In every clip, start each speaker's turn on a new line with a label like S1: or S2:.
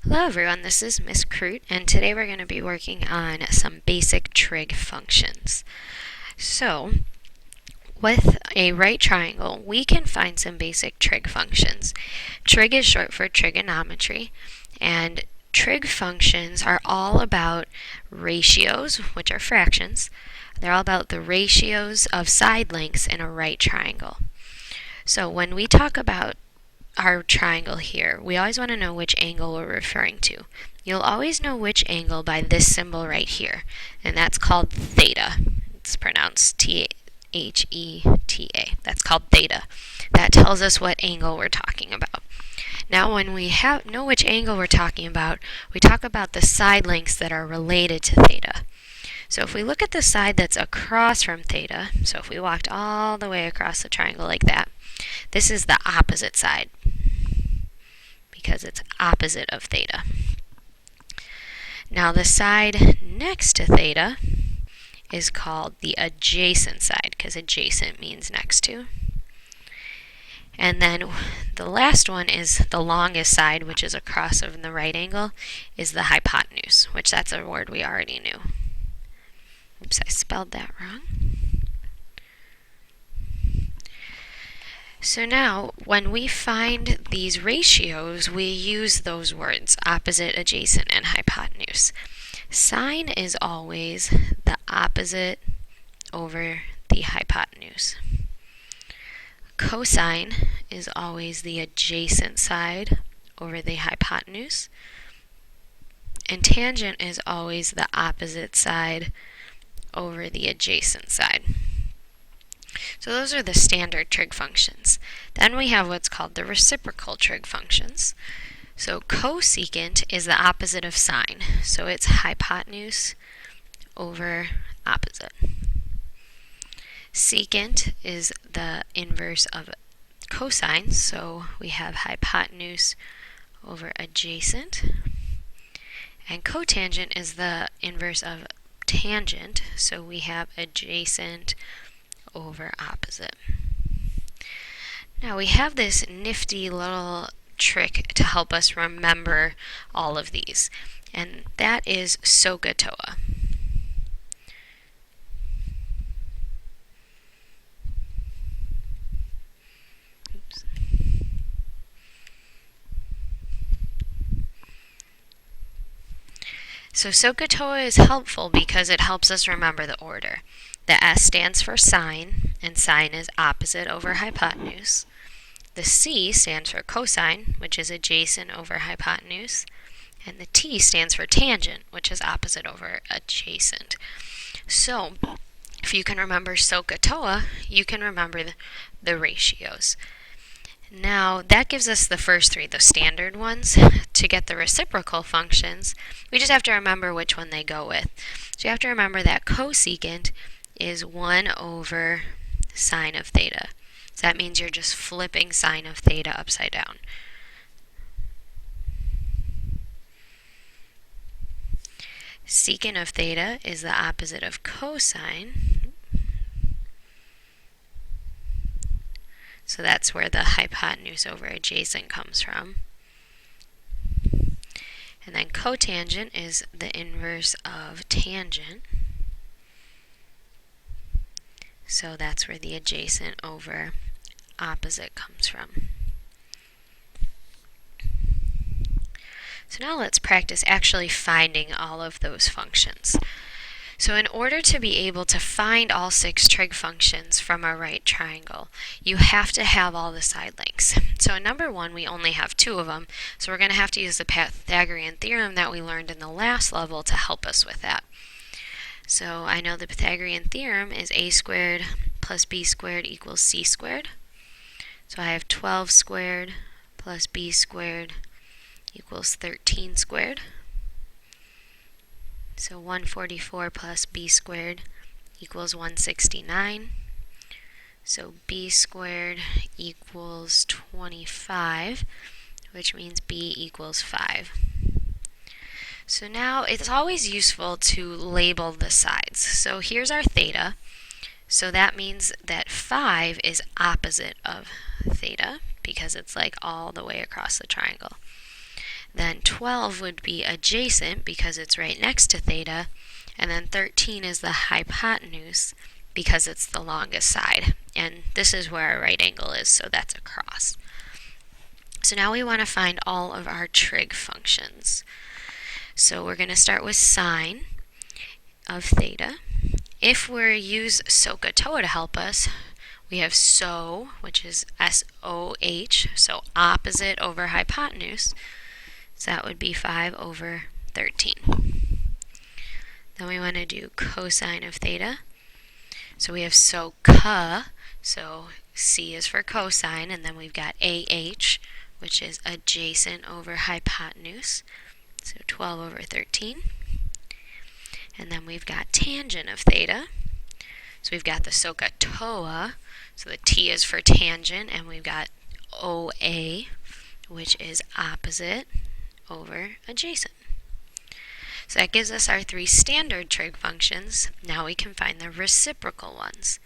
S1: Hello everyone, this is Miss Crute, and today we're going to be working on some basic trig functions. So, with a right triangle, we can find some basic trig functions. Trig is short for trigonometry, and trig functions are all about ratios, which are fractions. They're all about the ratios of side lengths in a right triangle. So when we talk about our triangle here, we always want to know which angle we're referring to. You'll always know which angle by this symbol right here, and that's called theta. It's pronounced T-H-E-T-A. That's called theta. That tells us what angle we're talking about. Now when we know which angle we're talking about, we talk about the side lengths that are related to theta. So if we look at the side that's across from theta, so if we walked all the way across the triangle like that, this is the opposite side because it's opposite of theta. Now the side next to theta is called the adjacent side because adjacent means next to. And then the last one is the longest side, which is across of the right angle, is the hypotenuse, which that's a word we already knew. Oops, I spelled that wrong. So now, when we find these ratios, we use those words, opposite, adjacent, and hypotenuse. Sine is always the opposite over the hypotenuse. Cosine is always the adjacent side over the hypotenuse. And tangent is always the opposite side over the adjacent side. So those are the standard trig functions. Then we have what's called the reciprocal trig functions. So cosecant is the opposite of sine. So it's hypotenuse over opposite. Secant is the inverse of cosine. So we have hypotenuse over adjacent. And cotangent is the inverse of tangent. So we have adjacent over opposite. Now we have this nifty little trick to help us remember all of these, and that is SOHCAHTOA. Oops. So SOHCAHTOA is helpful because it helps us remember the order. The S stands for sine, and sine is opposite over hypotenuse. The C stands for cosine, which is adjacent over hypotenuse. And the T stands for tangent, which is opposite over adjacent. So, if you can remember SOHCAHTOA, you can remember the ratios. Now, that gives us the first three, the standard ones. To get the reciprocal functions, we just have to remember which one they go with. So you have to remember that cosecant is 1 over sine of theta. So that means you're just flipping sine of theta upside down. Secant of theta is the opposite of cosine. So that's where the hypotenuse over adjacent comes from. And then cotangent is the inverse of tangent. So that's where the adjacent over opposite comes from. So now let's practice actually finding all of those functions. So in order to be able to find all 6 trig functions from a right triangle, you have to have all the side lengths. So in number 1, we only have 2 of them, so we're going to have to use the Pythagorean theorem that we learned in the last level to help us with that. So I know the Pythagorean theorem is a squared plus b squared equals c squared. So I have 12 squared plus b squared equals 13 squared. So 144 plus b squared equals 169. So b squared equals 25, which means b equals 5. So now it's always useful to label the sides. So here's our theta. So that means that 5 is opposite of theta because it's like all the way across the triangle. Then 12 would be adjacent because it's right next to theta. And then 13 is the hypotenuse because it's the longest side. And this is where our right angle is, so that's across. So now we want to find all of our trig functions. So we're going to start with sine of theta. If we use SOHCAHTOA to help us, we have SO, which is SOH, so opposite over hypotenuse. So that would be 5 over 13. Then we want to do cosine of theta. So we have SOHCA, so C is for cosine, and then we've got AH, which is adjacent over hypotenuse, so 12 over 13. And then we've got tangent of theta. So we've got the SOHCAHTOA, so the T is for tangent, and we've got OA, which is opposite over adjacent. So that gives us our three standard trig functions. Now we can find the reciprocal ones.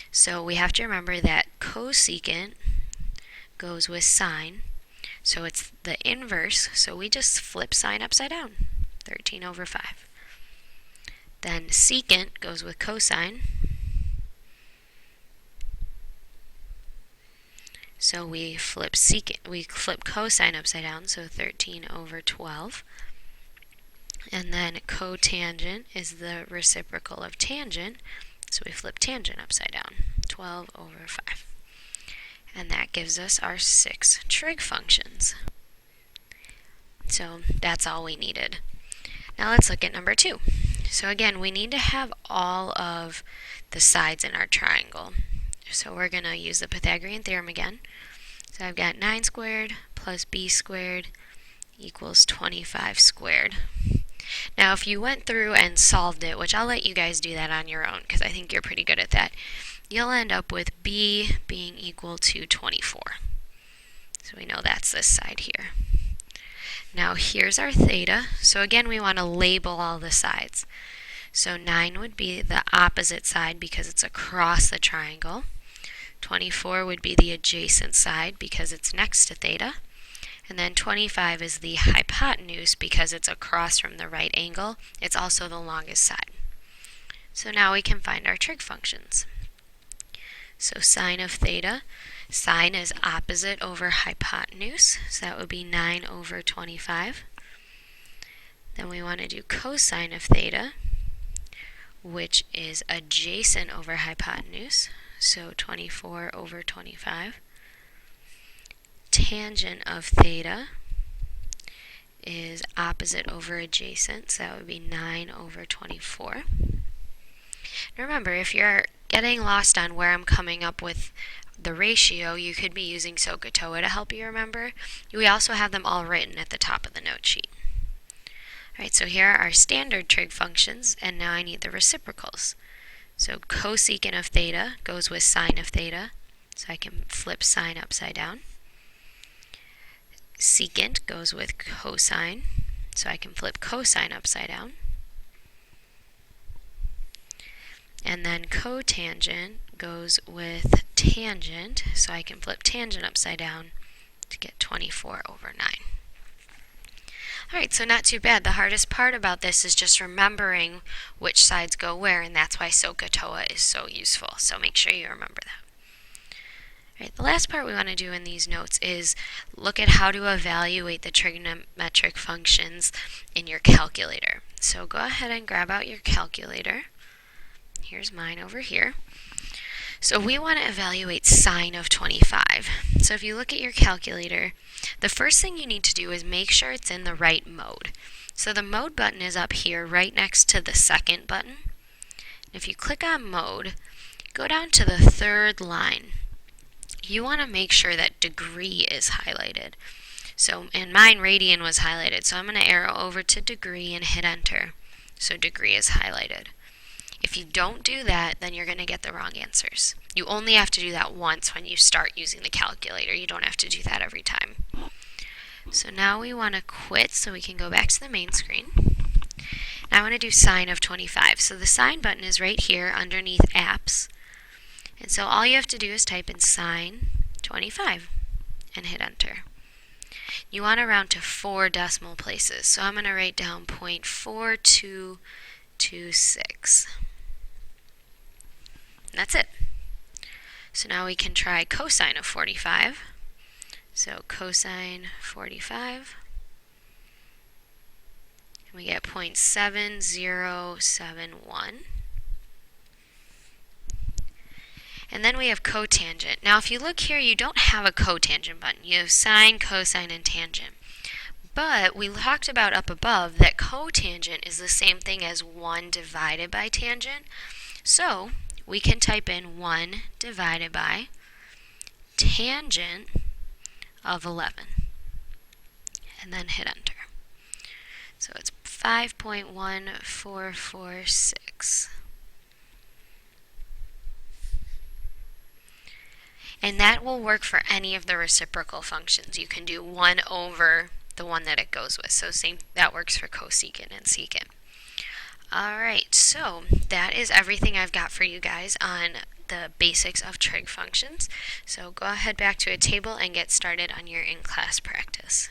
S1: So we have to remember that cosecant goes with sine, so it's the inverse, so we just flip sine upside down, 13 over 5. Then secant goes with cosine, so we flip cosine upside down, so 13 over 12. And then cotangent is the reciprocal of tangent, so we flip tangent upside down, 12 over 5. And that gives us our 6 trig functions. So that's all we needed. Now let's look at number 2. So again, we need to have all of the sides in our triangle. So we're going to use the Pythagorean theorem again. So I've got 9 squared plus b squared equals 25 squared. Now if you went through and solved it, which I'll let you guys do that on your own because I think you're pretty good at that, you'll end up with b being equal to 24. So we know that's this side here. Now here's our theta. So again, we want to label all the sides. So 9 would be the opposite side because it's across the triangle. 24 would be the adjacent side because it's next to theta. And then 25 is the hypotenuse because it's across from the right angle. It's also the longest side. So now we can find our trig functions. So sine of theta, sine is opposite over hypotenuse, so that would be 9 over 25. Then we want to do cosine of theta, which is adjacent over hypotenuse, so 24 over 25. Tangent of theta is opposite over adjacent, so that would be 9 over 24. Now remember, if you're getting lost on where I'm coming up with the ratio, you could be using SOHCAHTOA to help you remember. We also have them all written at the top of the note sheet. Alright, so here are our standard trig functions, and now I need the reciprocals. So cosecant of theta goes with sine of theta, so I can flip sine upside down. Secant goes with cosine, so I can flip cosine upside down. And then cotangent goes with tangent, so I can flip tangent upside down to get 24 over 9. Alright, so not too bad. The hardest part about this is just remembering which sides go where, and that's why SOHCAHTOA is so useful. So make sure you remember that. Alright, the last part we want to do in these notes is look at how to evaluate the trigonometric functions in your calculator. So go ahead and grab out your calculator. Here's mine over here. So we want to evaluate sine of 25. So if you look at your calculator, the first thing you need to do is make sure it's in the right mode. So the mode button is up here right next to the second button. If you click on mode, go down to the third line. You want to make sure that degree is highlighted. So in mine, radian was highlighted, so I'm going to arrow over to degree and hit enter. So degree is highlighted. If you don't do that, then you're going to get the wrong answers. You only have to do that once when you start using the calculator. You don't have to do that every time. So now we want to quit so we can go back to the main screen. Now I want to do sine of 25. So the sine button is right here underneath apps. And so all you have to do is type in sine 25 and hit enter. You want to round to 4 decimal places. So I'm going to write down 0.4226. That's it. So now we can try cosine of 45. So cosine 45. And we get 0.7071. And then we have cotangent. Now if you look here, you don't have a cotangent button. You have sine, cosine, and tangent. But we talked about up above that cotangent is the same thing as 1 divided by tangent. So we can type in 1 divided by tangent of 11. And then hit enter. So it's 5.1446. And that will work for any of the reciprocal functions. You can do 1 over the one that it goes with. So same, that works for cosecant and secant. Alright, so that is everything I've got for you guys on the basics of trig functions. So go ahead back to a table and get started on your in-class practice.